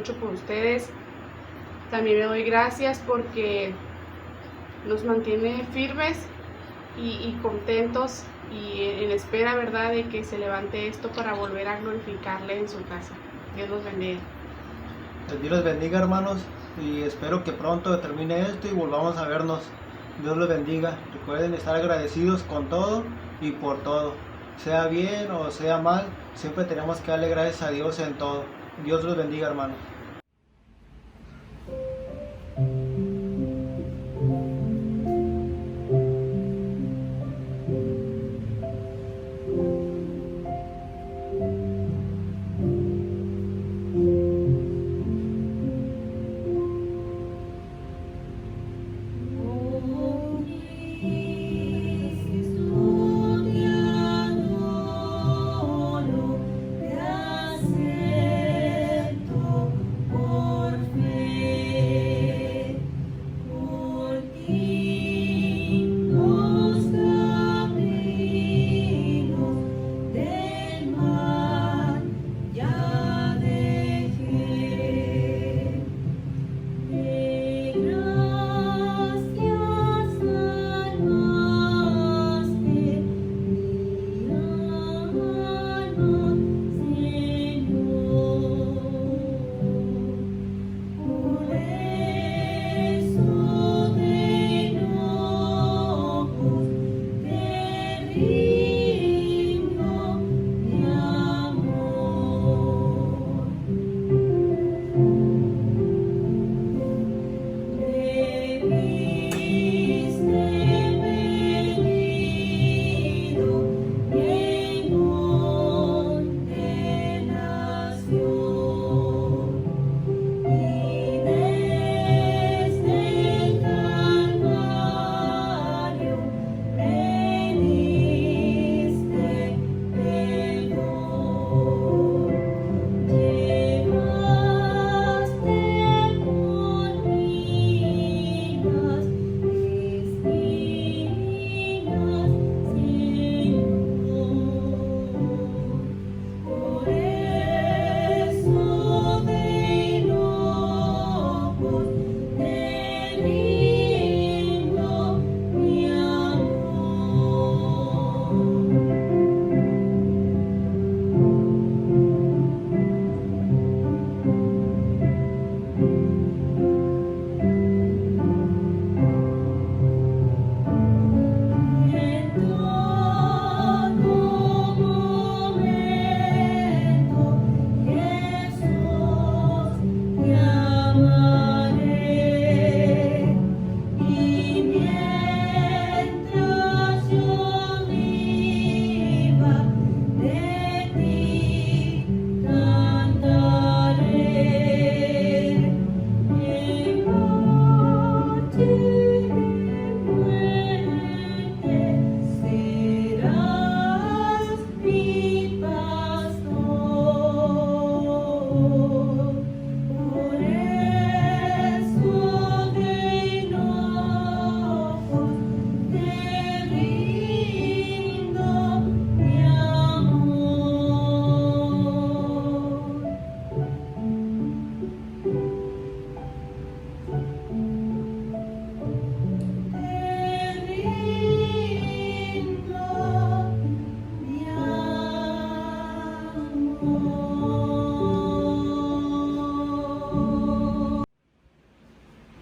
mucho por ustedes. También le doy gracias porque nos mantiene firmes y contentos y en espera, ¿verdad?, de que se levante esto para volver a glorificarle en su casa. Dios los bendiga. Dios los bendiga, hermanos, y espero que pronto termine esto y volvamos a vernos. Dios los bendiga. Recuerden estar agradecidos con todo y por todo. Sea bien o sea mal, siempre tenemos que darle gracias a Dios en todo. Dios los bendiga, hermanos.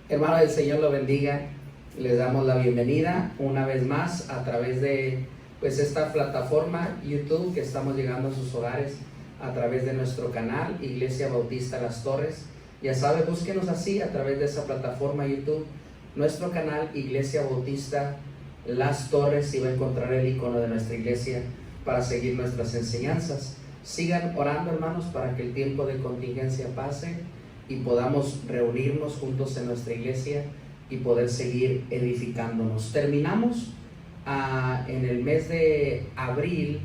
Hermano, el Señor lo bendiga. Les damos la bienvenida una vez más a través de esta plataforma YouTube, que estamos llegando a sus hogares a través de nuestro canal Iglesia Bautista Las Torres. Ya sabe, búsquenos así a través de esa plataforma YouTube, nuestro canal Iglesia Bautista Las Torres, y va a encontrar el icono de nuestra iglesia para seguir nuestras enseñanzas. Sigan orando, hermanos, para que el tiempo de contingencia pase y podamos reunirnos juntos en nuestra iglesia y poder seguir edificándonos. Terminamos en el mes de abril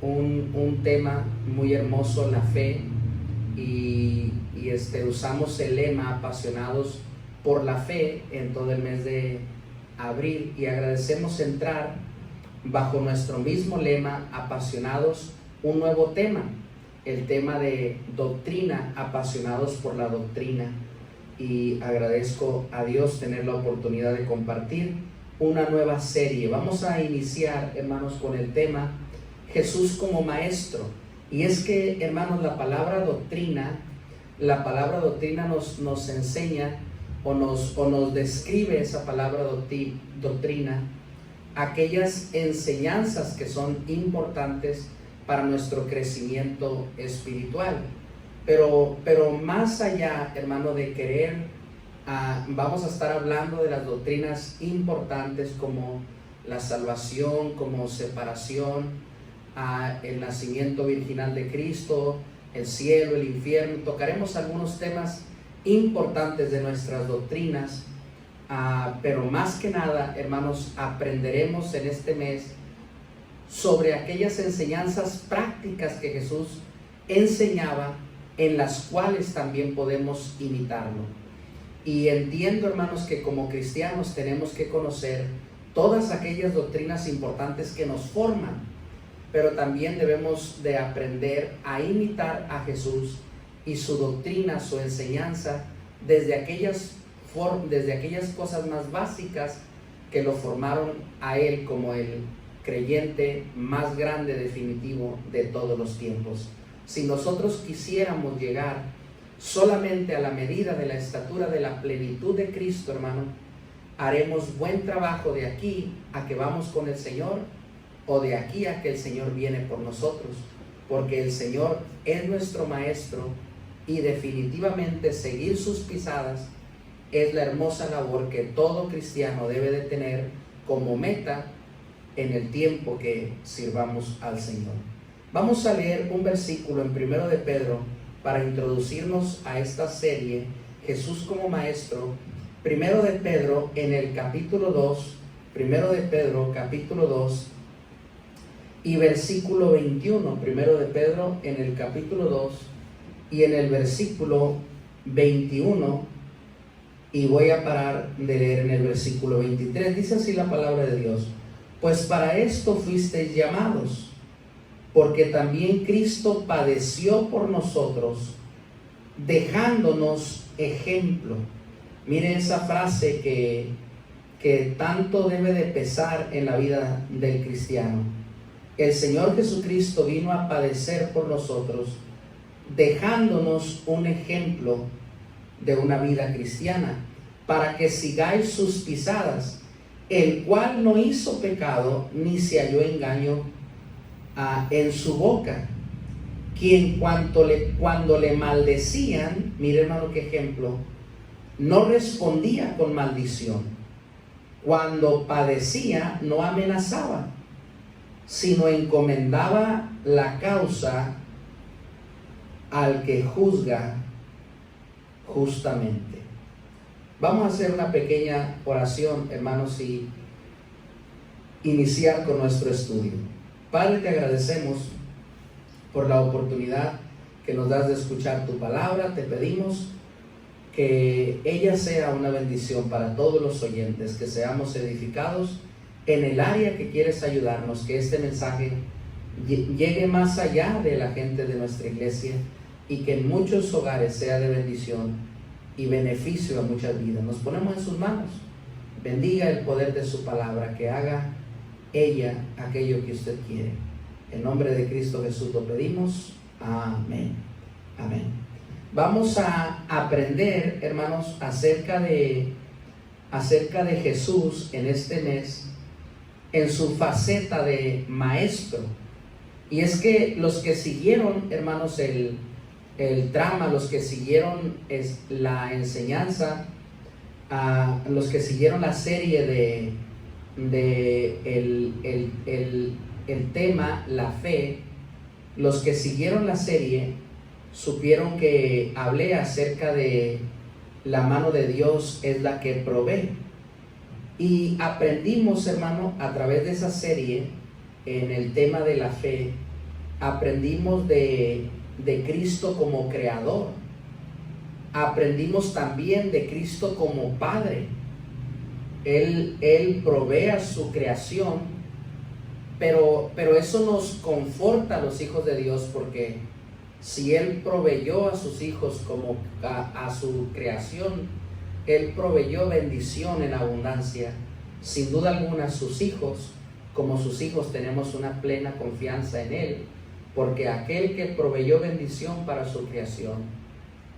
un tema muy hermoso, la fe, y usamos el lema apasionados por la fe en todo el mes de abril, y agradecemos entrar bajo nuestro mismo lema, apasionados, un nuevo tema, el tema de doctrina, apasionados por la doctrina. Y agradezco a Dios tener la oportunidad de compartir una nueva serie. Vamos a iniciar, hermanos, con el tema Jesús como Maestro. Y es que, hermanos, la palabra doctrina nos enseña o nos describe esa palabra doctrina, aquellas enseñanzas que son importantes para nuestro crecimiento espiritual. Pero más allá, hermano, de querer, vamos a estar hablando de las doctrinas importantes como la salvación, como separación, el nacimiento virginal de Cristo, el cielo, el infierno. Tocaremos algunos temas importantes de nuestras doctrinas, pero más que nada, hermanos, aprenderemos en este mes sobre aquellas enseñanzas prácticas que Jesús enseñaba, en las cuales también podemos imitarlo. Y entiendo, hermanos, que como cristianos tenemos que conocer todas aquellas doctrinas importantes que nos forman, pero también debemos de aprender a imitar a Jesús y su doctrina, su enseñanza, desde aquellas cosas más básicas que lo formaron a Él como el creyente más grande, definitivo de todos los tiempos. Si nosotros quisiéramos llegar solamente a la medida de la estatura de la plenitud de Cristo, hermano, haremos buen trabajo de aquí a que vamos con el Señor, o de aquí a que el Señor viene por nosotros, porque el Señor es nuestro Maestro y definitivamente seguir sus pisadas es la hermosa labor que todo cristiano debe de tener como meta en el tiempo que sirvamos al Señor. Vamos a leer un versículo en 1 de Pedro para introducirnos a esta serie, Jesús como Maestro. 1 de Pedro en el capítulo 2, 1 de Pedro capítulo 2 y versículo 21, 1 de Pedro en el capítulo 2 y en el versículo 21, y voy a parar de leer en el versículo 23. Dice así la palabra de Dios: pues para esto fuisteis llamados, porque también Cristo padeció por nosotros, dejándonos ejemplo. Miren esa frase que tanto debe de pesar en la vida del cristiano. El Señor Jesucristo vino a padecer por nosotros, dejándonos un ejemplo de una vida cristiana, para que sigáis sus pisadas, el cual no hizo pecado, ni se halló engaño en su boca, quien cuando le maldecían, mire, hermano, qué ejemplo, no respondía con maldición. Cuando padecía, no amenazaba, sino encomendaba la causa al que juzga justamente. Vamos a hacer una pequeña oración, hermanos, y iniciar con nuestro estudio. Padre, te agradecemos por la oportunidad que nos das de escuchar tu palabra. Te pedimos que ella sea una bendición para todos los oyentes, que seamos edificados en el área que quieres ayudarnos, que este mensaje llegue más allá de la gente de nuestra iglesia y que en muchos hogares sea de bendición y beneficio a muchas vidas. Nos ponemos en sus manos. Bendiga el poder de su palabra, que haga ella aquello que usted quiere. En nombre de Cristo Jesús lo pedimos. Amén. Amén. Vamos a aprender, hermanos, acerca de Jesús en este mes, en su faceta de maestro. Y es que los que siguieron, hermanos, el trama, los que siguieron la enseñanza, los que siguieron la serie de el tema, la fe, los que siguieron la serie supieron que hablé acerca de la mano de Dios es la que provee. Y aprendimos, hermano, a través de esa serie, en el tema de la fe, aprendimos de Cristo como creador. Aprendimos también de Cristo como Padre. Él provee a su creación, pero eso nos conforta a los hijos de Dios, porque si Él proveyó a sus hijos como a su creación, Él proveyó bendición en abundancia, sin duda alguna sus hijos, como sus hijos, tenemos una plena confianza en Él, porque aquel que proveyó bendición para su creación,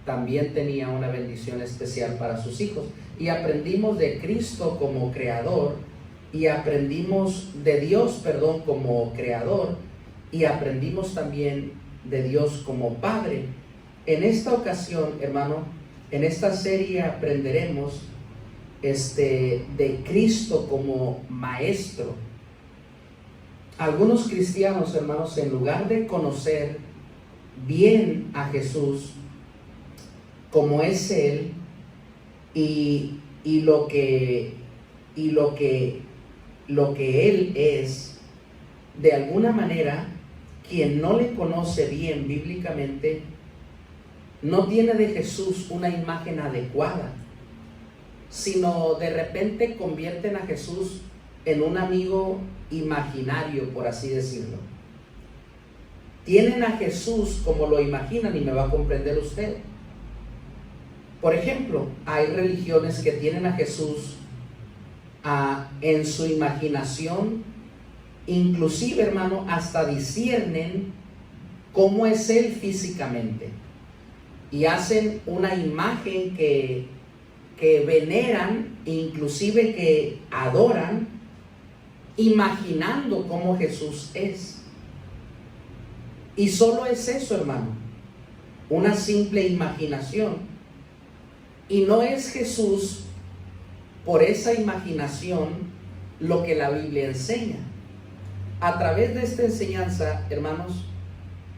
también tenía una bendición especial para sus hijos. Y aprendimos de Cristo como creador, y aprendimos de Dios, como creador, y aprendimos también de Dios como Padre. En esta ocasión, hermano, en esta serie aprenderemos de Cristo como Maestro. Algunos cristianos, hermanos, en lugar de conocer bien a Jesús como es Él y lo que Él es, de alguna manera, quien no le conoce bien bíblicamente, no tiene de Jesús una imagen adecuada, sino de repente convierten a Jesús en un amigo imaginario, por así decirlo. Tienen a Jesús como lo imaginan, y me va a comprender usted. Por ejemplo, hay religiones que tienen a Jesús en su imaginación, inclusive, hermano, hasta disciernen cómo es Él físicamente, y hacen una imagen que veneran, inclusive que adoran, imaginando cómo Jesús es. Y solo es eso, hermano, una simple imaginación, y no es Jesús por esa imaginación lo que la Biblia enseña. A través de esta enseñanza, hermanos,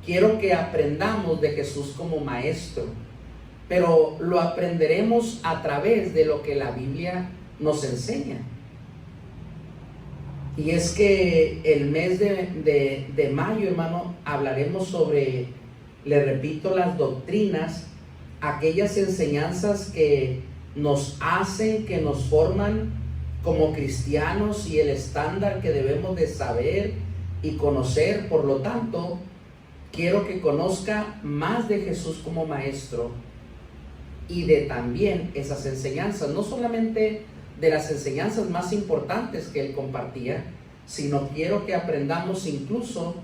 quiero que aprendamos de Jesús como Maestro, pero lo aprenderemos a través de lo que la Biblia nos enseña. Y es que el mes de mayo, hermano, hablaremos sobre, le repito, las doctrinas, aquellas enseñanzas que nos hacen, que nos forman como cristianos, y el estándar que debemos de saber y conocer. Por lo tanto, quiero que conozca más de Jesús como Maestro y de también esas enseñanzas, no solamente de las enseñanzas más importantes que Él compartía, sino quiero que aprendamos incluso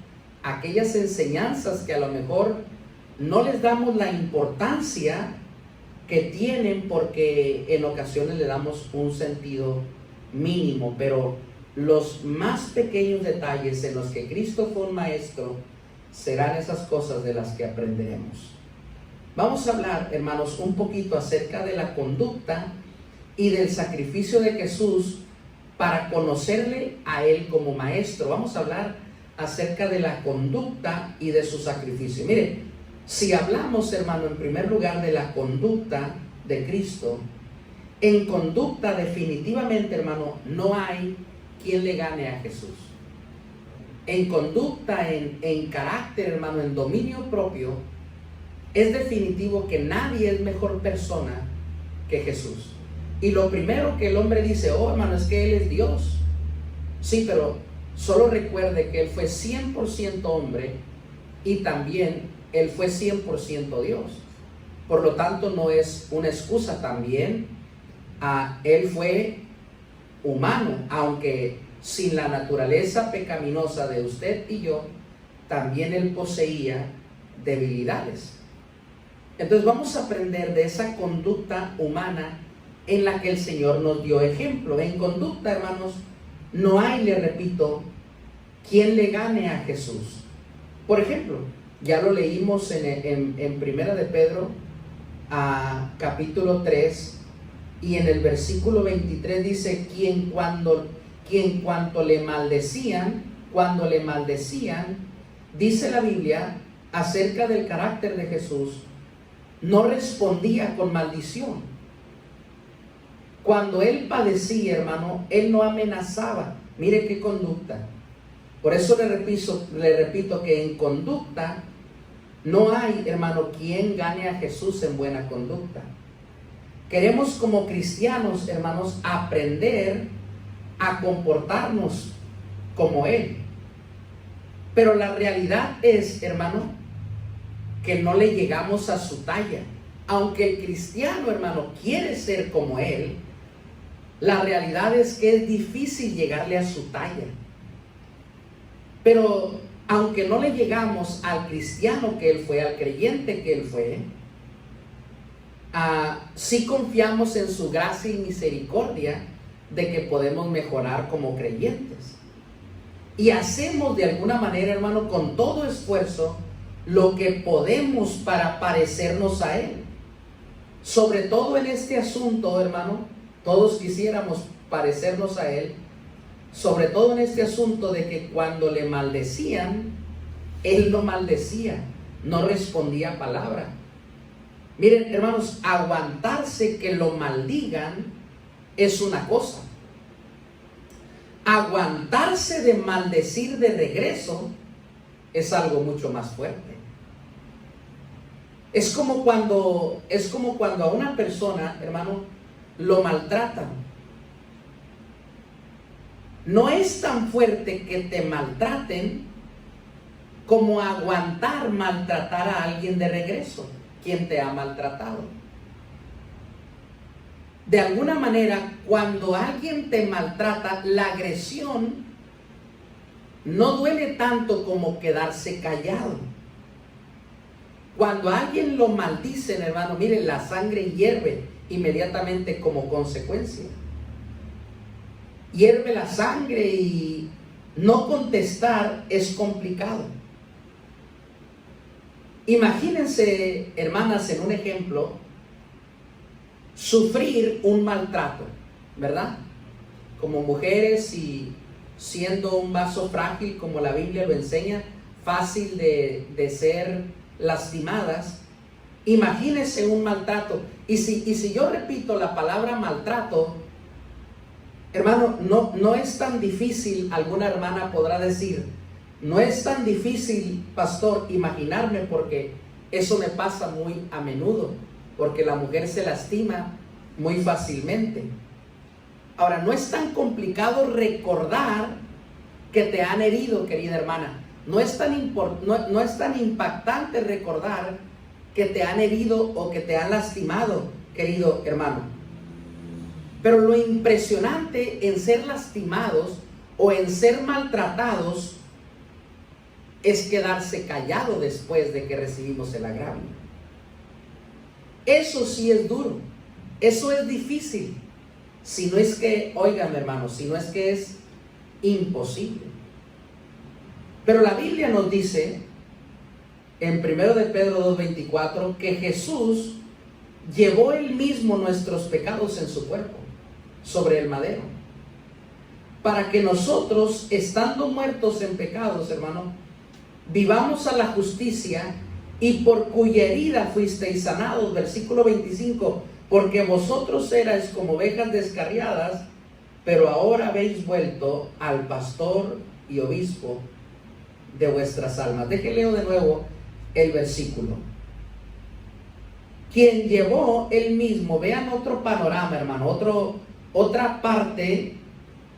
aquellas enseñanzas que a lo mejor no les damos la importancia que tienen, porque en ocasiones le damos un sentido mínimo, pero los más pequeños detalles en los que Cristo fue un maestro serán esas cosas de las que aprenderemos. Vamos a hablar, hermanos, un poquito acerca de la conducta y del sacrificio de Jesús para conocerle a Él como maestro. Vamos a hablar acerca de la conducta y de su sacrificio. Mire, si hablamos, hermano, en primer lugar de la conducta de Cristo, en conducta definitivamente, hermano, no hay quien le gane a Jesús. En conducta, en carácter, hermano, en dominio propio, es definitivo que nadie es mejor persona que Jesús. Y lo primero que el hombre dice, oh, hermano, es que Él es Dios. Sí, pero solo recuerde que Él fue 100% hombre, y también Él fue 100% Dios. Por lo tanto, no es una excusa. También Él fue humano, aunque sin la naturaleza pecaminosa de usted y yo, también Él poseía debilidades. Entonces vamos a aprender de esa conducta humana en la que el Señor nos dio ejemplo. En conducta, hermanos, no hay, le repito, quien le gane a Jesús. Por ejemplo, ya lo leímos en Primera de Pedro, capítulo 3, y en el versículo 23 dice, cuando le maldecían, dice la Biblia acerca del carácter de Jesús, no respondía con maldición. Cuando Él padecía, hermano, Él no amenazaba. Mire qué conducta. Por eso le repito que en conducta no hay, hermano, quien gane a Jesús en buena conducta. Queremos como cristianos, hermanos, aprender a comportarnos como Él. Pero la realidad es, hermano, que no le llegamos a su talla. Aunque el cristiano, hermano, quiere ser como él, la realidad es que es difícil llegarle a su talla. Pero aunque no le llegamos al cristiano que él fue, al creyente que él fue, sí confiamos en su gracia y misericordia de que podemos mejorar como creyentes. Y hacemos de alguna manera, hermano, con todo esfuerzo, lo que podemos para parecernos a él. Sobre todo en este asunto, hermano, todos quisiéramos parecernos a él. Sobre todo en este asunto de que cuando le maldecían, él no maldecía, no respondía palabra. Miren, hermanos, aguantarse que lo maldigan es una cosa. Aguantarse de maldecir de regreso es algo mucho más fuerte. Es como cuando a una persona, hermano, lo maltratan. No es tan fuerte que te maltraten como aguantar maltratar a alguien de regreso, quien te ha maltratado. De alguna manera, cuando alguien te maltrata, la agresión no duele tanto como quedarse callado. Cuando a alguien lo maldicen, hermano, miren, la sangre hierve inmediatamente como consecuencia. Hierve la sangre y no contestar es complicado. Imagínense, hermanas, en un ejemplo, sufrir un maltrato, ¿verdad? Como mujeres y siendo un vaso frágil, como la Biblia lo enseña, fácil de ser lastimadas. Imagínense un maltrato. Y si yo repito la palabra maltrato, hermano, no es tan difícil. Alguna hermana podrá decir, no es tan difícil, pastor, imaginarme, porque eso me pasa muy a menudo, porque la mujer se lastima muy fácilmente. Ahora, no es tan complicado recordar que te han herido, querida hermana. No es tan impactante recordar que te han herido o que te han lastimado, querido hermano. Pero lo impresionante en ser lastimados o en ser maltratados es quedarse callado después de que recibimos el agravio. Eso sí es duro, eso es difícil. Si no es que, oigan hermanos, si no es que es imposible. Pero la Biblia nos dice en 1 de Pedro 2:24 que Jesús llevó él mismo nuestros pecados en su cuerpo sobre el madero, para que nosotros, estando muertos en pecados, hermano, vivamos a la justicia, y por cuya herida fuisteis sanados. Versículo 25, porque vosotros erais como ovejas descarriadas, pero ahora habéis vuelto al pastor y obispo de vuestras almas. Déjenme leo de nuevo el versículo. Quien llevó él mismo, vean otro panorama, hermano, otra parte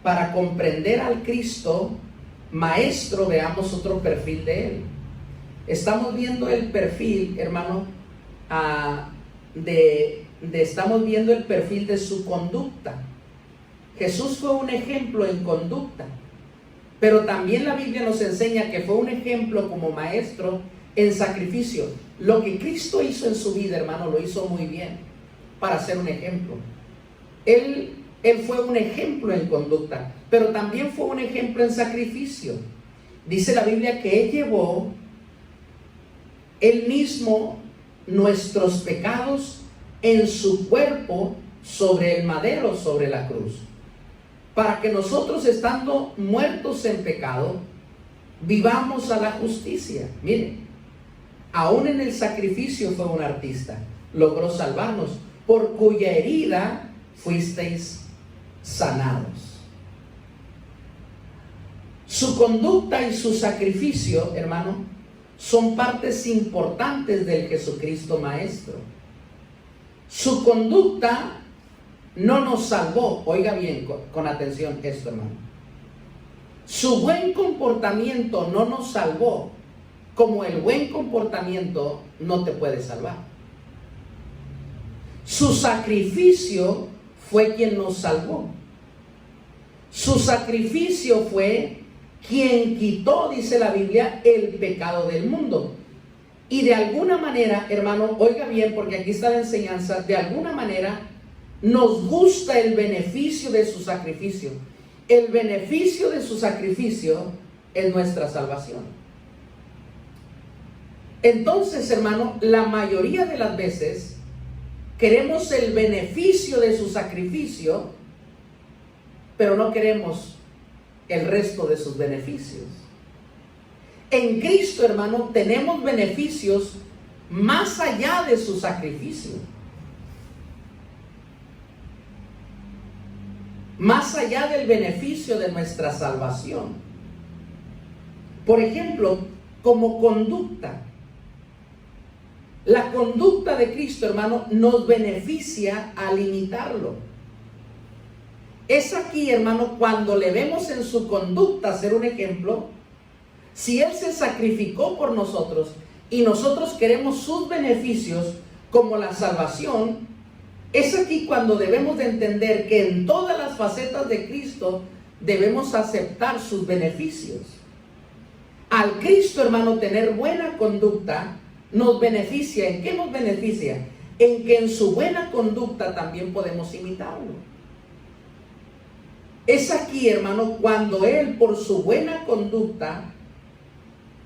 para comprender al Cristo Maestro. Veamos otro perfil de él. Estamos viendo el perfil, hermano, estamos viendo el perfil de su conducta. Jesús fue un ejemplo en conducta, pero también la Biblia nos enseña que fue un ejemplo como maestro en sacrificio. Lo que Cristo hizo en su vida, hermano, lo hizo muy bien para ser un ejemplo. Él fue un ejemplo en conducta, pero también fue un ejemplo en sacrificio. Dice la Biblia que Él llevó Él mismo nuestros pecados en su cuerpo sobre el madero, sobre la cruz, para que nosotros, estando muertos en pecado, vivamos a la justicia. Miren, aún en el sacrificio fue un artista, logró salvarnos, por cuya herida fuisteis sanados. Su conducta y su sacrificio, hermano, son partes importantes del Jesucristo Maestro. Su conducta no nos salvó. Oiga bien, con atención esto, hermano. Su buen comportamiento no nos salvó como el buen comportamiento no te puede salvar. Su sacrificio fue quien nos salvó. Su sacrificio fue quien quitó, dice la Biblia, el pecado del mundo. Y de alguna manera, hermano, oiga bien, porque aquí está la enseñanza, de alguna manera nos gusta el beneficio de su sacrificio. El beneficio de su sacrificio es nuestra salvación. Entonces, hermano, la mayoría de las veces queremos el beneficio de su sacrificio, pero no queremos el resto de sus beneficios. En Cristo, hermano, tenemos beneficios más allá de su sacrificio. Más allá del beneficio de nuestra salvación. Por ejemplo, como conducta. La conducta de Cristo, hermano, nos beneficia al imitarlo. Es aquí, hermano, cuando le vemos en su conducta ser un ejemplo. Si Él se sacrificó por nosotros y nosotros queremos sus beneficios como la salvación, es aquí cuando debemos de entender que en todas las facetas de Cristo debemos aceptar sus beneficios. Al Cristo, hermano, tener buena conducta nos beneficia. ¿En qué nos beneficia? En que en su buena conducta también podemos imitarlo. Es aquí, hermano, cuando Él por su buena conducta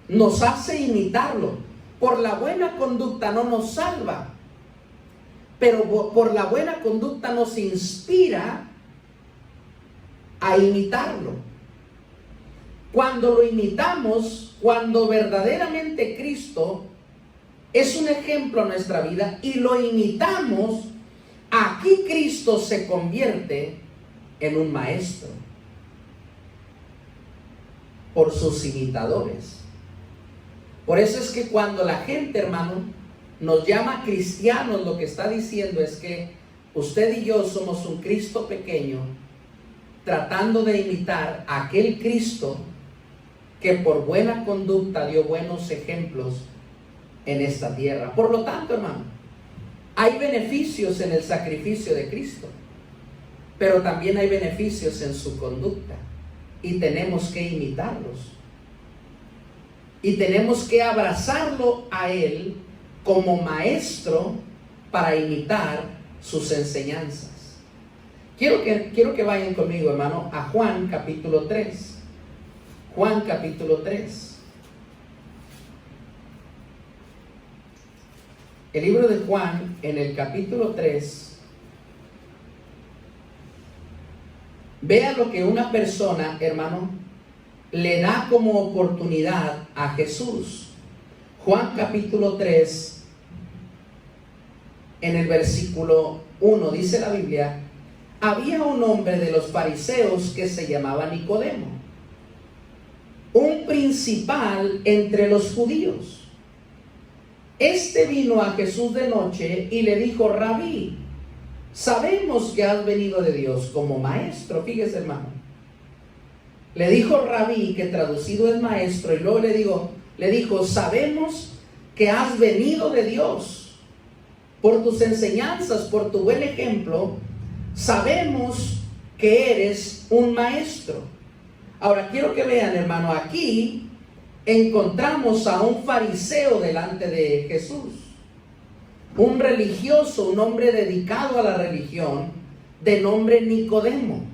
nos hace imitarlo. Por la buena conducta no nos salva, pero por la buena conducta nos inspira a imitarlo. Cuando lo imitamos, cuando verdaderamente Cristo es un ejemplo en nuestra vida y lo imitamos, aquí Cristo se convierte en un maestro por sus imitadores. Por eso es que cuando la gente, hermano, nos llama cristianos, lo que está diciendo es que usted y yo somos un Cristo pequeño, tratando de imitar a aquel Cristo que por buena conducta dio buenos ejemplos en esta tierra. Por lo tanto, hermano, hay beneficios en el sacrificio de Cristo, pero también hay beneficios en su conducta y tenemos que imitarlos. Y tenemos que abrazarlo a Él como maestro para imitar sus enseñanzas. Quiero que vayan conmigo, hermano, a Juan capítulo 3. Juan capítulo 3. El libro de Juan, en el capítulo 3, vea lo que una persona, hermano, le da como oportunidad a Jesús. Juan capítulo 3, en el versículo 1, dice la Biblia: había un hombre de los fariseos que se llamaba Nicodemo, un principal entre los judíos. Este vino a Jesús de noche y le dijo: Rabí, sabemos que has venido de Dios como maestro. Fíjese, hermano. Le dijo Rabí, que traducido es maestro, y luego le dijo: sabemos que has venido de Dios por tus enseñanzas, por tu buen ejemplo. Sabemos que eres un maestro. Ahora quiero que vean, hermano, aquí encontramos a un fariseo delante de Jesús, un religioso, un hombre dedicado a la religión, de nombre Nicodemo.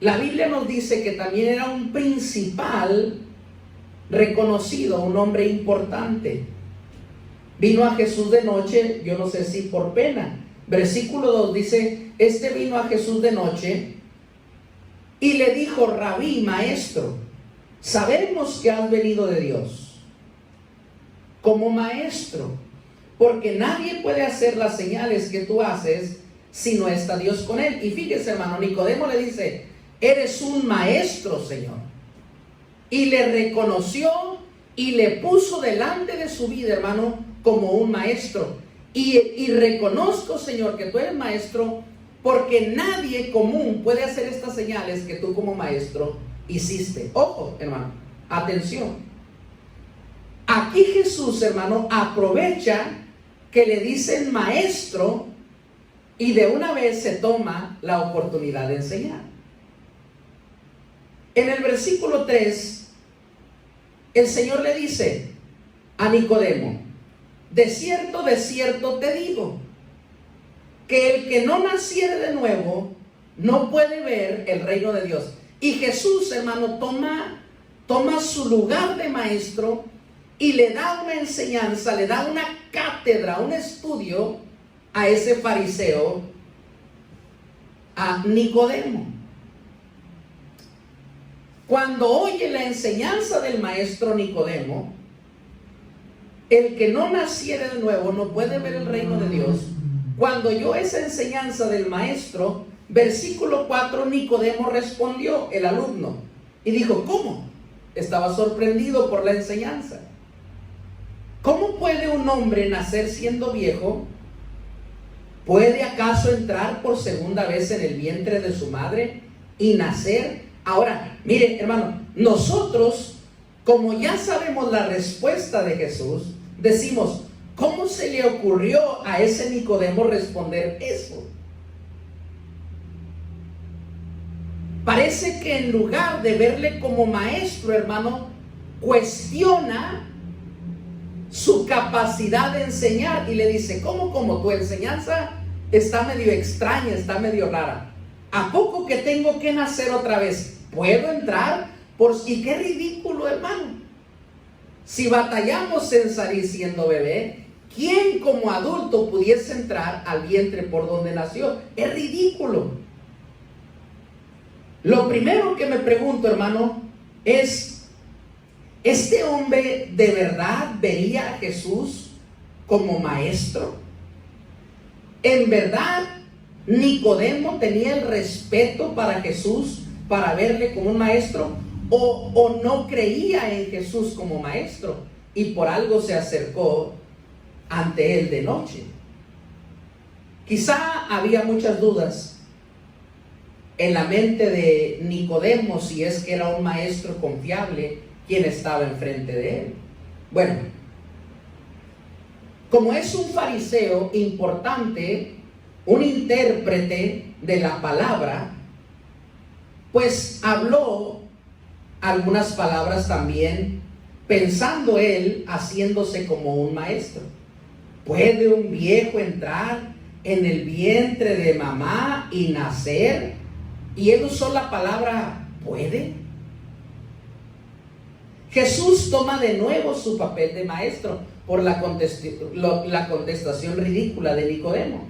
La Biblia nos dice que también era un principal reconocido, un hombre importante. Vino a Jesús de noche, yo no sé si por pena. Versículo 2 dice: este vino a Jesús de noche y le dijo: Rabí, maestro, sabemos que has venido de Dios como maestro, porque nadie puede hacer las señales que tú haces si no está Dios con él. Y fíjese, hermano, Nicodemo le dice: eres un maestro, Señor. Y le reconoció y le puso delante de su vida, hermano, como un maestro. Y reconozco, Señor, que tú eres maestro, porque nadie común puede hacer estas señales que tú como maestro hiciste. Ojo, hermano, atención. Aquí Jesús, hermano, aprovecha que le dicen maestro y de una vez se toma la oportunidad de enseñar. En el versículo 3, el Señor le dice a Nicodemo: de cierto te digo, que el que no naciere de nuevo no puede ver el reino de Dios. Y Jesús, hermano, toma su lugar de maestro y le da una enseñanza, le da una cátedra, un estudio a ese fariseo, a Nicodemo. Cuando oye la enseñanza del maestro Nicodemo, el que no naciere de nuevo no puede ver el reino de Dios. Cuando oyó esa enseñanza del maestro, versículo 4, Nicodemo respondió, el alumno, y dijo: ¿cómo? Estaba sorprendido por la enseñanza. ¿Cómo puede un hombre nacer siendo viejo? ¿Puede acaso entrar por segunda vez en el vientre de su madre y nacer? Ahora, mire, hermano, nosotros, como ya sabemos la respuesta de Jesús, decimos: ¿cómo se le ocurrió a ese Nicodemo responder eso? Parece que en lugar de verle como maestro, hermano, cuestiona su capacidad de enseñar y le dice: ¿cómo tu enseñanza está medio extraña, está medio rara? ¿A poco que tengo que nacer otra vez? ¿Puedo entrar? Y qué ridículo, hermano. Si batallamos en salir siendo bebé, ¿quién como adulto pudiese entrar al vientre por donde nació? Es ridículo. Lo primero que me pregunto, hermano, es: ¿este hombre de verdad veía a Jesús como maestro? ¿En verdad Nicodemo tenía el respeto para Jesús, para verle como un maestro? ¿O no creía en Jesús como maestro y por algo se acercó ante él de noche? Quizá había muchas dudas en la mente de Nicodemo si es que era un maestro confiable quien estaba enfrente de él. Bueno, como es un fariseo importante, un intérprete de la palabra, pues habló algunas palabras también, pensando él, haciéndose como un maestro. ¿Puede un viejo entrar en el vientre de mamá y nacer? Y él usó la palabra ¿puede? Jesús toma de nuevo su papel de maestro por la contestación ridícula de Nicodemo.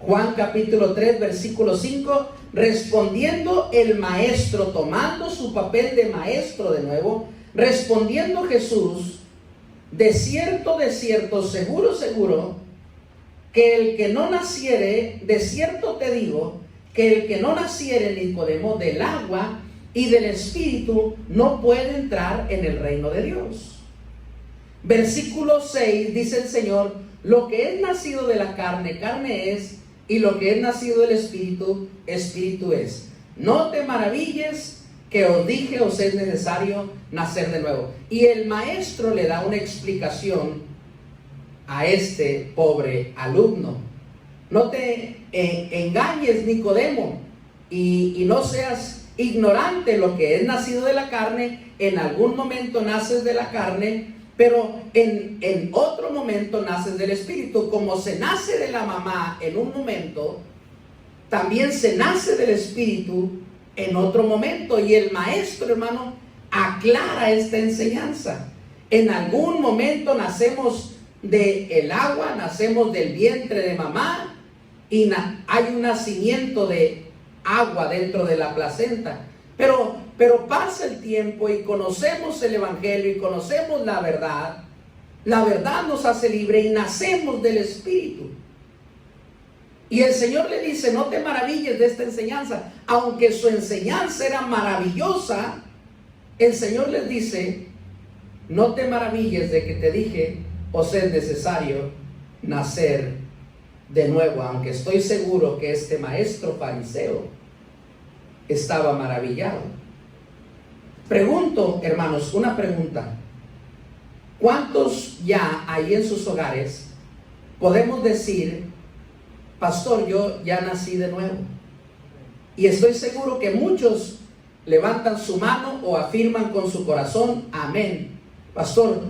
Juan capítulo 3 versículo 5, respondiendo el maestro, tomando su papel de maestro de nuevo, respondiendo Jesús: de cierto, seguro, que el que no naciere, de cierto te digo, que el que no naciere, Nicodemo, del agua y del Espíritu, no puede entrar en el reino de Dios. Versículo 6 dice el Señor: lo que es nacido de la carne, carne es, y lo que es nacido del Espíritu, Espíritu es. No te maravilles que os dije, os es necesario nacer de nuevo. Y el maestro le da una explicación a este pobre alumno. No te engañes, Nicodemo, y no seas ignorante. Lo que es nacido de la carne, en algún momento naces de la carne, pero en otro momento naces del Espíritu. Como se nace de la mamá en un momento, también se nace del Espíritu en otro momento. Y el maestro, hermano, aclara esta enseñanza. En algún momento nacemos del agua, nacemos del vientre de mamá, y hay un nacimiento de agua dentro de la placenta. Pero pasa el tiempo y conocemos el Evangelio y conocemos la verdad. La verdad nos hace libre y nacemos del Espíritu. Y el Señor le dice: no te maravilles de esta enseñanza. Aunque su enseñanza era maravillosa, el Señor les dice: no te maravilles de que te dije, os es necesario nacer de nuevo. Aunque estoy seguro que este maestro fariseo estaba maravillado. Pregunto, hermanos, una pregunta: ¿Cuántos ya ahí en sus hogares podemos decir, pastor, yo ya nací de nuevo? Y estoy seguro que muchos levantan su mano o afirman con su corazón, amén. Pastor,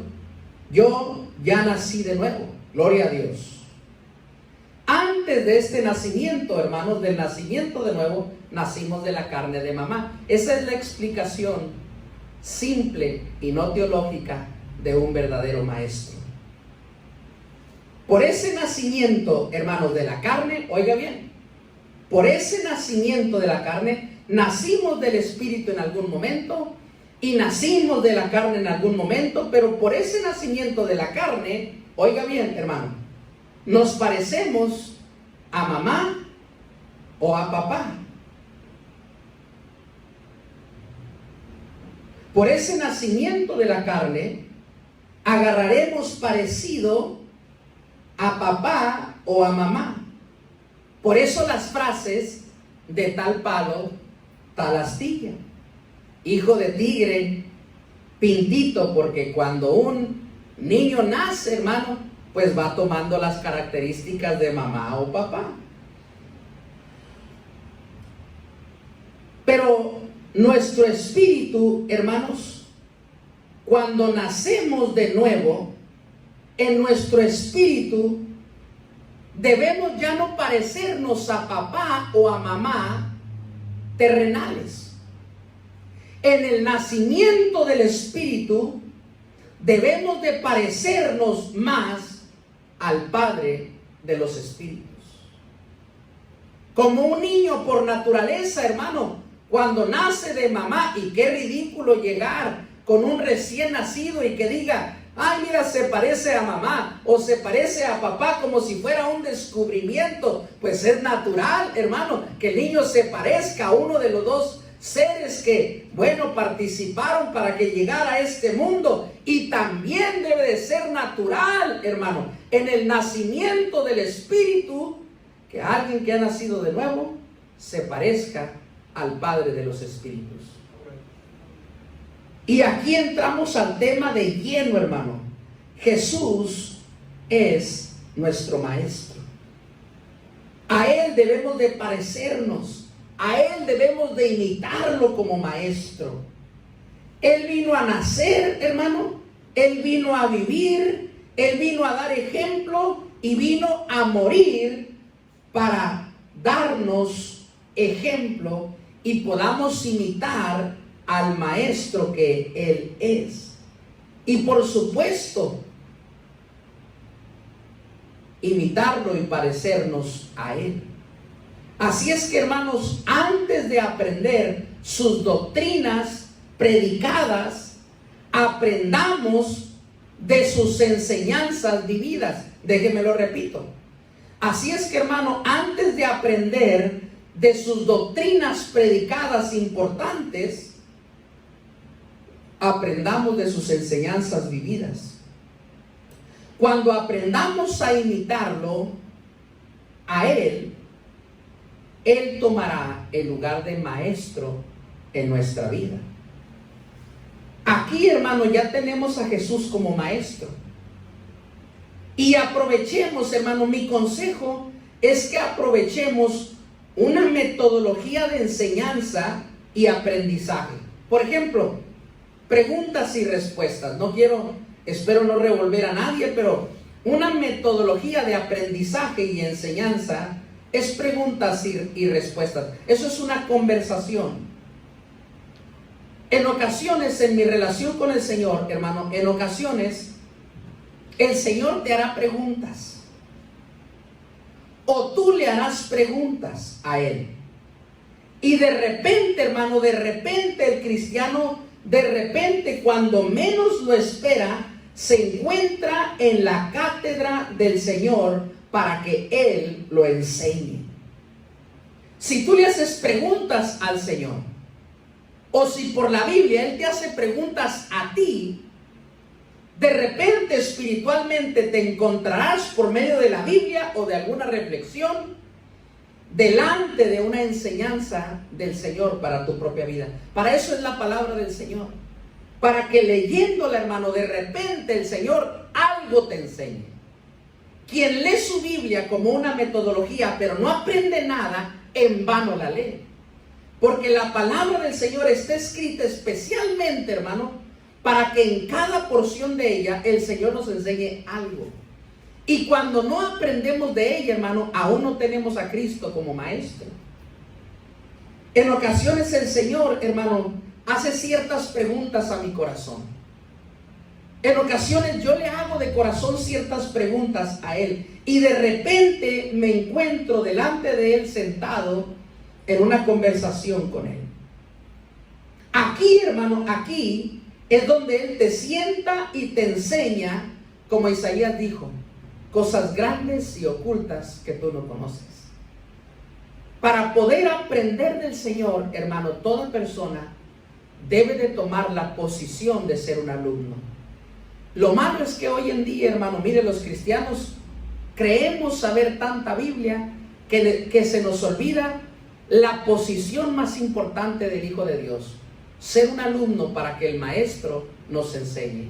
yo ya nací de nuevo. Gloria a Dios. Antes de este nacimiento, hermanos, del nacimiento de nuevo, nacimos de la carne de mamá. Esa es la explicación simple y no teológica de un verdadero maestro. Por ese nacimiento, hermanos, de la carne, oiga bien, por ese nacimiento de la carne, nacimos del Espíritu en algún momento y nacimos de la carne en algún momento, pero por ese nacimiento de la carne, oiga bien, hermano, nos parecemos a mamá o a papá. Por ese nacimiento de la carne, agarraremos parecido a papá o a mamá. Por eso las frases de tal palo, tal astilla. Hijo de tigre, pintito, porque cuando un niño nace, hermano, pues va tomando las características de mamá o papá. Pero nuestro espíritu, hermanos, cuando nacemos de nuevo, en nuestro espíritu debemos ya no parecernos a papá o a mamá terrenales. En el nacimiento del espíritu debemos de parecernos más al Padre de los espíritus. Como un niño por naturaleza, hermano, cuando nace de mamá, y qué ridículo llegar con un recién nacido y que diga, ay, mira, se parece a mamá o se parece a papá, como si fuera un descubrimiento. Pues es natural, hermano, que el niño se parezca a uno de los dos seres que, bueno, participaron para que llegara a este mundo. Y también debe de ser natural, hermano, en el nacimiento del Espíritu, que alguien que ha nacido de nuevo se parezca al Padre de los Espíritus. Y aquí entramos al tema de lleno, hermano. Jesús es nuestro Maestro. A Él debemos de parecernos. A Él debemos de imitarlo como Maestro. Él vino a nacer, hermano. Él vino a vivir. Él vino a dar ejemplo y vino a morir para darnos ejemplo y podamos imitar al Maestro que Él es. Y por supuesto, imitarlo y parecernos a Él. Así es que, hermanos, antes de aprender sus doctrinas predicadas, aprendamos de sus enseñanzas vividas. Déjeme lo repito. Así es que, hermano, antes de aprender de sus doctrinas predicadas importantes, aprendamos de sus enseñanzas vividas. Cuando aprendamos a imitarlo, a Él, Él tomará el lugar de maestro en nuestra vida. Aquí, hermano, ya tenemos a Jesús como maestro. Y aprovechemos, hermano, mi consejo es que aprovechemos una metodología de enseñanza y aprendizaje. Por ejemplo, preguntas y respuestas. Espero no revolver a nadie, pero una metodología de aprendizaje y enseñanza es preguntas y respuestas. Eso es una conversación. En ocasiones, en mi relación con el Señor, hermano, en ocasiones el Señor te hará preguntas. O tú le harás preguntas a Él. Y de repente, hermano, de repente el cristiano, de repente, cuando menos lo espera, se encuentra en la cátedra del Señor para que Él lo enseñe. Si tú le haces preguntas al Señor, o si por la Biblia Él te hace preguntas a ti, de repente espiritualmente te encontrarás por medio de la Biblia o de alguna reflexión delante de una enseñanza del Señor para tu propia vida. Para eso es la palabra del Señor. para que leyéndola, hermano, de repente el Señor algo te enseñe. Quien lee su Biblia como una metodología, pero no aprende nada, en vano la lee. Porque la palabra del Señor está escrita especialmente, hermano, para que en cada porción de ella el Señor nos enseñe algo. Y cuando no aprendemos de ella, hermano, aún no tenemos a Cristo como maestro. En ocasiones el Señor, hermano, hace ciertas preguntas a mi corazón. En ocasiones yo le hago de corazón ciertas preguntas a Él. Y de repente me encuentro delante de Él sentado en una conversación con Él. Aquí, hermano, aquí es donde Él te sienta y te enseña, como Isaías dijo, cosas grandes y ocultas que tú no conoces. Para poder aprender del Señor, hermano, toda persona debe de tomar la posición de ser un alumno. Lo malo es que hoy en día, hermano, mire, los cristianos creemos saber tanta Biblia que se nos olvida la posición más importante del Hijo de Dios: ser un alumno para que el maestro nos enseñe.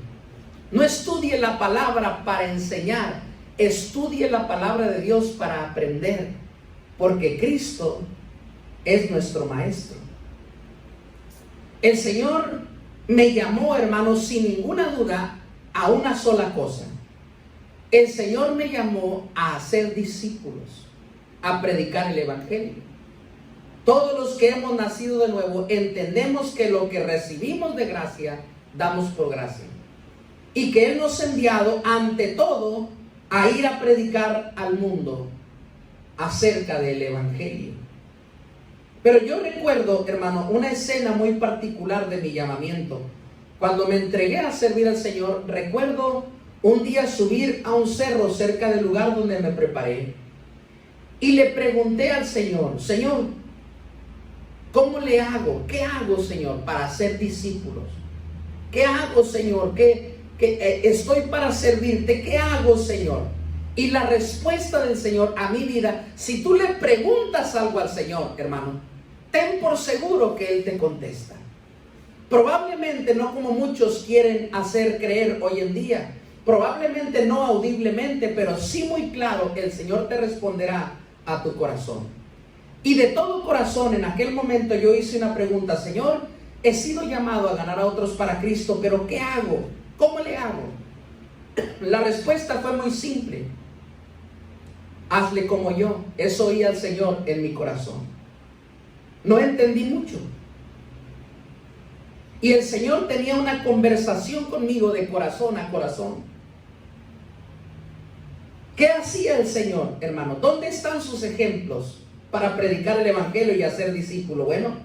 No estudie la palabra para enseñar, estudie la palabra de Dios para aprender, porque Cristo es nuestro maestro. El Señor me llamó, hermano, sin ninguna duda, a una sola cosa. El Señor me llamó a hacer discípulos, a predicar el Evangelio. Todos los que hemos nacido de nuevo entendemos que lo que recibimos de gracia, damos por gracia. Y que Él nos ha enviado, ante todo, a ir a predicar al mundo acerca del Evangelio. Pero yo recuerdo, hermano, una escena muy particular de mi llamamiento. Cuando me entregué a servir al Señor, recuerdo un día subir a un cerro cerca del lugar donde me preparé. Y le pregunté al Señor: Señor, ¿cómo le hago? ¿Qué hago, Señor, para hacer discípulos? ¿Qué hago, Señor? Estoy para servirte. ¿Qué hago, Señor? Y la respuesta del Señor a mi vida, si tú le preguntas algo al Señor, hermano, ten por seguro que Él te contesta. Probablemente no como muchos quieren hacer creer hoy en día. Probablemente no audiblemente, pero sí muy claro, el Señor te responderá a tu corazón. Y de todo corazón, en aquel momento yo hice una pregunta: Señor, he sido llamado a ganar a otros para Cristo, pero ¿qué hago? ¿Cómo le hago? La respuesta fue muy simple: hazle como yo. Eso oí al Señor en mi corazón. No entendí mucho. Y el Señor tenía una conversación conmigo de corazón a corazón. ¿Qué hacía el Señor, hermano? ¿Dónde están sus ejemplos para predicar el Evangelio y hacer discípulo? Bueno,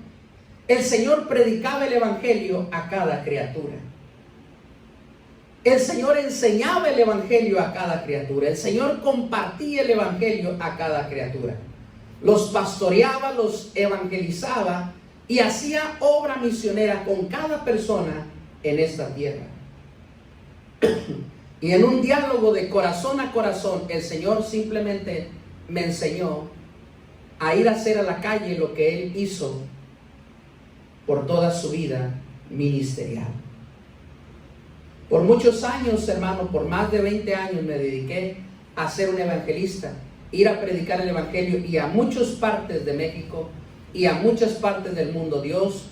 el Señor predicaba el Evangelio a cada criatura. El Señor enseñaba el Evangelio a cada criatura. El Señor compartía el Evangelio a cada criatura. Los pastoreaba, los evangelizaba y hacía obra misionera con cada persona en esta tierra. Y en un diálogo de corazón a corazón, el Señor simplemente me enseñó a ir a hacer a la calle lo que Él hizo por toda su vida ministerial. Por muchos años, hermano, por más de 20 años me dediqué a ser un evangelista, ir a predicar el Evangelio, y a muchas partes de México y a muchas partes del mundo Dios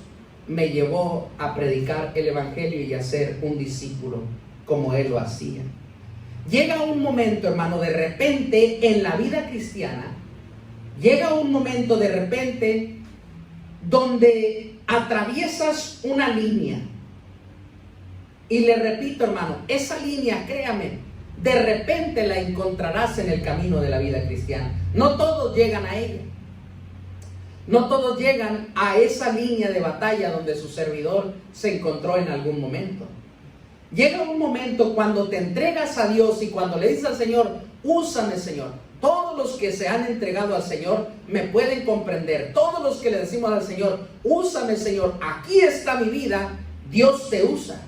me llevó a predicar el Evangelio y a ser un discípulo como Él lo hacía. Llega un momento, hermano, de repente en la vida cristiana, llega un momento de repente donde atraviesas una línea. Y le repito, hermano, esa línea, créame, de repente la encontrarás en el camino de la vida cristiana. No todos llegan a ella. No todos llegan a esa línea de batalla donde su servidor se encontró en algún momento. Llega un momento cuando te entregas a Dios y cuando le dices al Señor: úsame, Señor. Todos los que se han entregado al Señor me pueden comprender. Todos los que le decimos al Señor: úsame, Señor, aquí está mi vida, Dios te usa.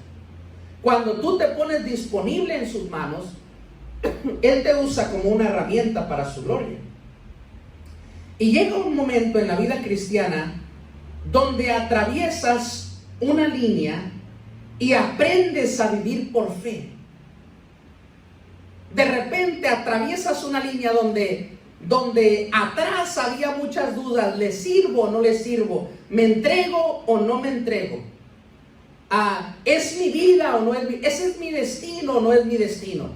Cuando tú te pones disponible en sus manos, Él te usa como una herramienta para su gloria. Y llega un momento en la vida cristiana donde atraviesas una línea y aprendes a vivir por fe. De repente atraviesas una línea donde atrás había muchas dudas. ¿Le sirvo o no le sirvo? ¿Me entrego o no me entrego? ¿Es mi vida o no es mi vida? ¿Ese es mi destino o no es mi destino?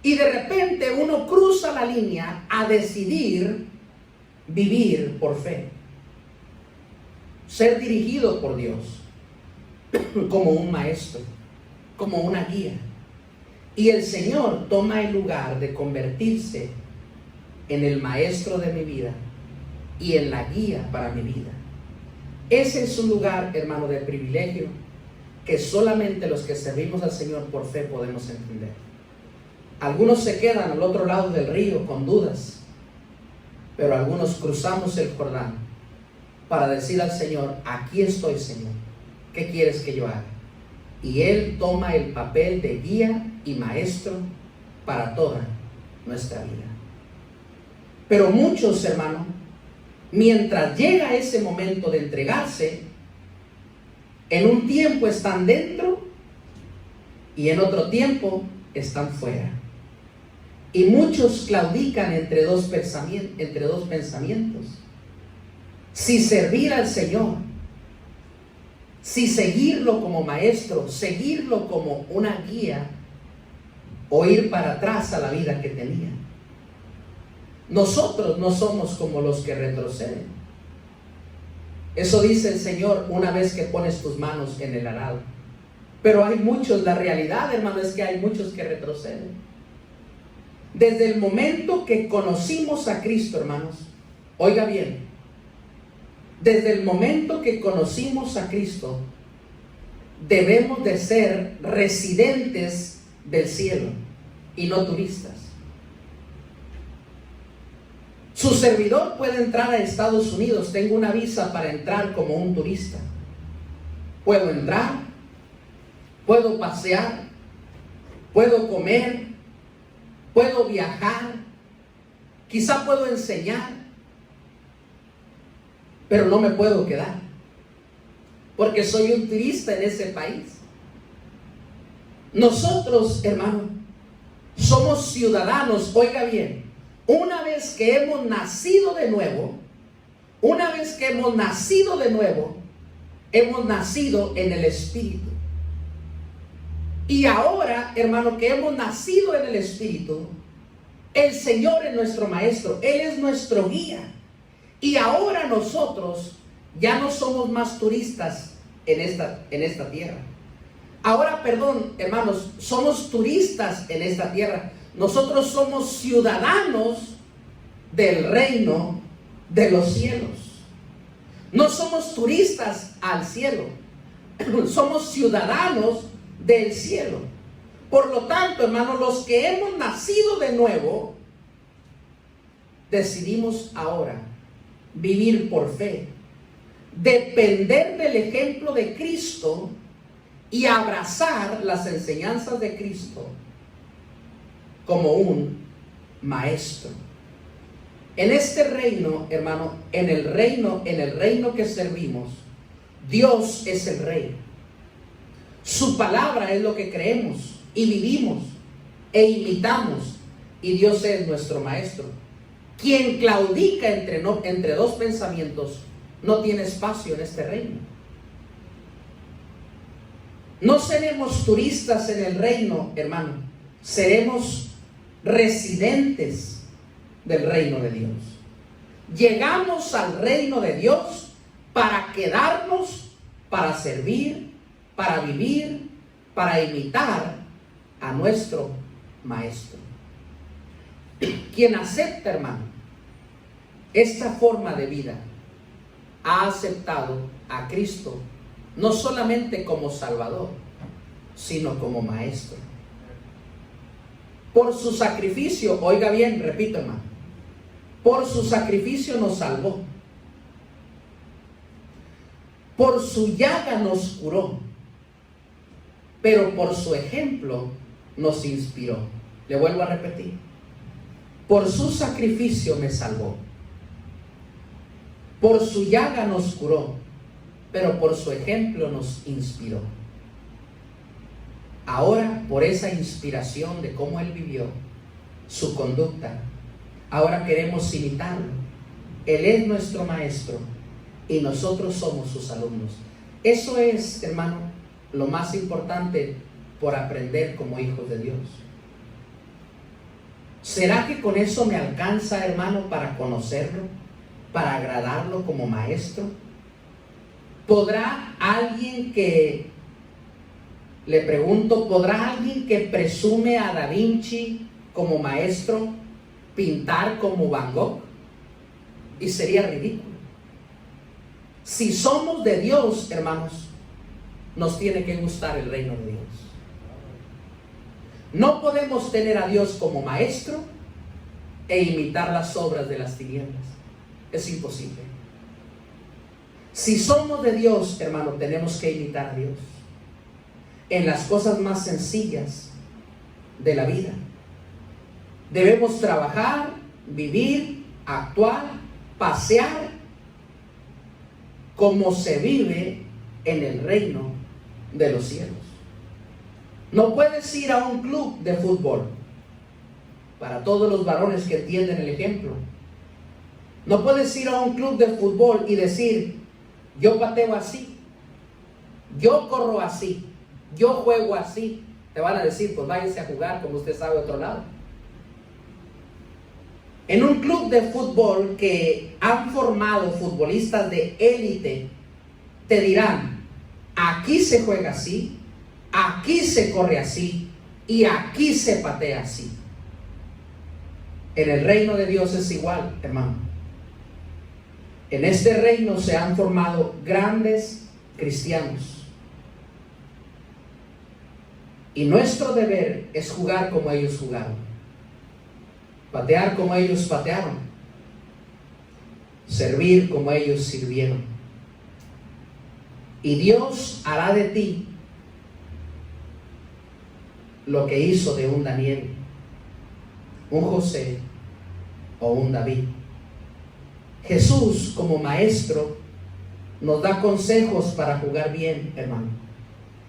Y de repente uno cruza la línea a decidir vivir por fe. Ser dirigido por Dios como un maestro, como una guía. Y el Señor toma el lugar de convertirse en el maestro de mi vida y en la guía para mi vida. Ese es un lugar, hermano, de privilegio que solamente los que servimos al Señor por fe podemos entender. Algunos se quedan al otro lado del río con dudas, pero algunos cruzamos el Jordán para decir al Señor: aquí estoy, Señor, ¿qué quieres que yo haga? Y Él toma el papel de guía y maestro para toda nuestra vida. Pero muchos, hermanos, mientras llega ese momento de entregarse, en un tiempo están dentro y en otro tiempo están fuera. Y muchos claudican entre dos pensamientos. Si servir al Señor, si seguirlo como maestro, seguirlo como una guía, o ir para atrás a la vida que tenía. Nosotros no somos como los que retroceden. Eso dice el Señor una vez que pones tus manos en el arado. Pero hay muchos, la realidad, hermano, es que hay muchos que retroceden. Desde el momento que conocimos a Cristo, hermanos, oiga bien, desde el momento que conocimos a Cristo, debemos de ser residentes del cielo y no turistas. Su servidor puede entrar a Estados Unidos. Tengo una visa para entrar como un turista. Puedo entrar, puedo pasear, puedo comer, puedo viajar, quizá puedo enseñar, pero no me puedo quedar, porque soy un turista en ese país. Nosotros, hermano, somos ciudadanos, oiga bien, una vez que hemos nacido de nuevo, hemos nacido en el Espíritu. Y ahora, hermano, que hemos nacido en el Espíritu, el Señor es nuestro Maestro, Él es nuestro guía. Y ahora nosotros ya no somos más turistas en esta tierra. Ahora, perdón, hermanos, somos turistas en esta tierra. Nosotros somos ciudadanos del reino de los cielos. No somos turistas al cielo, somos ciudadanos del cielo. Por lo tanto, hermanos, los que hemos nacido de nuevo, decidimos ahora vivir por fe, depender del ejemplo de Cristo y abrazar las enseñanzas de Cristo como un maestro. En este reino, hermano, en el reino que servimos, Dios es el rey. Su palabra es lo que creemos y vivimos e imitamos, y Dios es nuestro maestro. Quien claudica entre dos pensamientos no tiene espacio en este reino. No seremos turistas en el reino, hermano. Seremos residentes del reino de Dios. Llegamos al reino de Dios para quedarnos, para servir, para vivir, para imitar a nuestro maestro. Quien acepta, hermano, esta forma de vida, ha aceptado a Cristo no solamente como Salvador, sino como Maestro. Por su sacrificio, oiga bien, repito, hermano, por su sacrificio nos salvó. Por su llaga nos curó, pero por su ejemplo nos inspiró. Le vuelvo a repetir. Por su sacrificio me salvó. Por su llaga nos curó, pero por su ejemplo nos inspiró. Ahora, por esa inspiración de cómo Él vivió, su conducta, ahora queremos imitarlo. Él es nuestro maestro y nosotros somos sus alumnos. Eso es, hermano, lo más importante por aprender como hijos de Dios. ¿Será que con eso me alcanza, hermano, para conocerlo, para agradarlo como maestro? ¿Podrá alguien que, le pregunto, ¿podrá alguien que presume a Da Vinci como maestro pintar como Van Gogh? Y sería ridículo. Si somos de Dios, hermanos, nos tiene que gustar el reino de Dios. No podemos tener a Dios como maestro e imitar las obras de las tinieblas. Es imposible. Si somos de Dios, hermano, tenemos que imitar a Dios en las cosas más sencillas de la vida. Debemos trabajar, vivir, actuar, pasear como se vive en el reino de los cielos. No puedes ir a un club de fútbol, para todos los varones que entienden el ejemplo. No puedes ir a un club de fútbol y decir: yo pateo así, yo corro así, yo juego así. Te van a decir: pues váyase a jugar, como usted sabe, a otro lado. En un club de fútbol que han formado futbolistas de élite, te dirán: aquí se juega así, aquí se corre así y aquí se patea así. En el reino de Dios es igual, hermano. En este reino se han formado grandes cristianos. Y nuestro deber es jugar como ellos jugaron, patear como ellos patearon, servir como ellos sirvieron. Y Dios hará de ti lo que hizo de un Daniel, un José o un David. Jesús, como maestro, nos da consejos para jugar bien, hermano,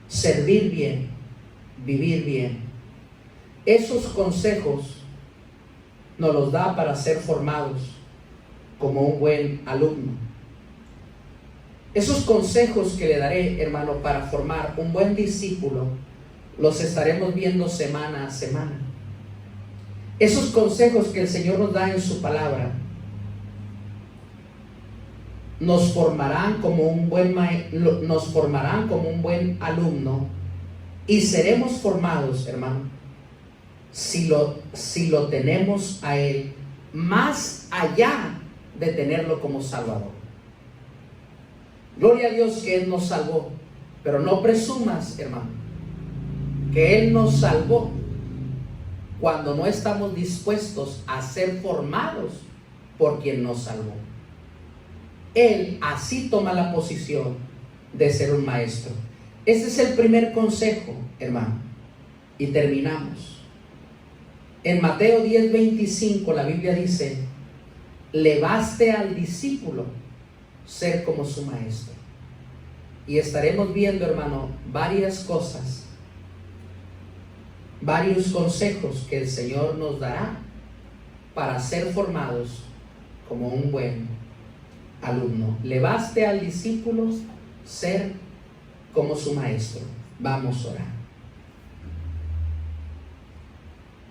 servir bien, vivir bien. Esos consejos nos los da para ser formados como un buen alumno. Esos consejos que le daré, hermano, para formar un buen discípulo, los estaremos viendo semana a semana. Esos consejos que el Señor nos da en su palabra nos formarán como un buen alumno, y seremos formados, hermano, si lo tenemos a Él, más allá de tenerlo como Salvador. Gloria a Dios que Él nos salvó, pero no presumas, hermano, que Él nos salvó cuando no estamos dispuestos a ser formados por quien nos salvó. Él así toma la posición de ser un maestro. Ese es el primer consejo, hermano. Y terminamos. En Mateo 10:25 la Biblia dice: le baste al discípulo ser como su maestro. Y estaremos viendo, hermano, varias cosas, varios consejos que el Señor nos dará para ser formados como un buen alumno. Le baste al discípulo ser como su maestro. Vamos a orar.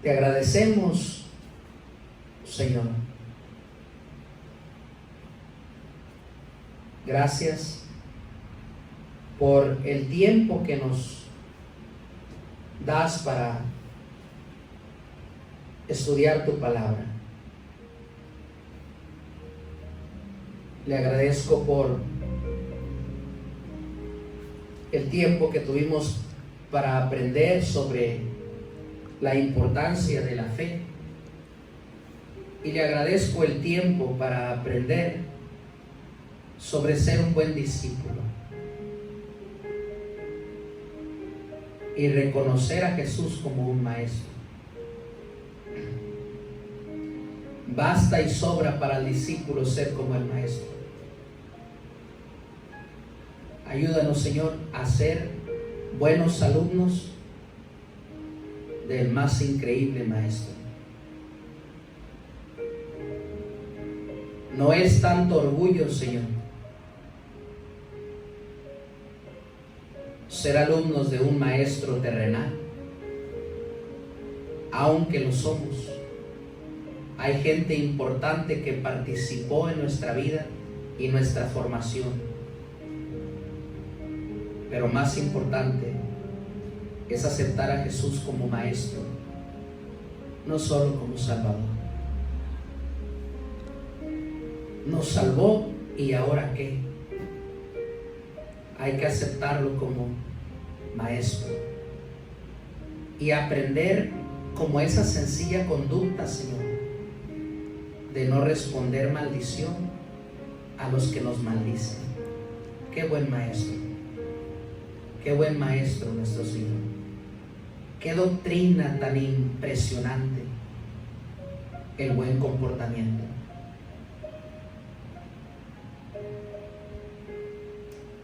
Te agradecemos, Señor. Gracias por el tiempo que nos das para estudiar tu palabra. Le agradezco por el tiempo que tuvimos para aprender sobre la importancia de la fe. Y le agradezco el tiempo para aprender sobre ser un buen discípulo y reconocer a Jesús como un maestro. Basta y sobra para el discípulo ser como el maestro. Ayúdanos, Señor, a ser buenos alumnos del más increíble Maestro. No es tanto orgullo, Señor, ser alumnos de un maestro terrenal, aunque lo somos. Hay gente importante que participó en nuestra vida y nuestra formación, pero más importante es aceptar a Jesús como Maestro, no solo como Salvador. Nos salvó, ¿y ahora qué? Hay que aceptarlo como Maestro y aprender como esa sencilla conducta, Señor, de no responder maldición a los que nos maldicen. Qué buen Maestro, qué buen Maestro nuestro Señor. Qué doctrina tan impresionante, el buen comportamiento.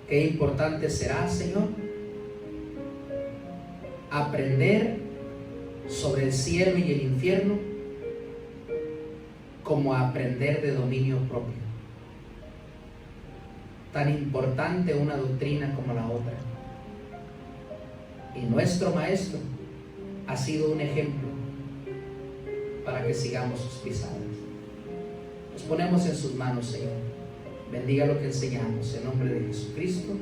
Qué importante será, Señor, aprender sobre el cielo y el infierno como aprender de dominio propio. Tan importante una doctrina como la otra. Y nuestro Maestro ha sido un ejemplo para que sigamos sus pisadas. Nos ponemos en sus manos, Señor. Bendiga lo que enseñamos en nombre de Jesucristo.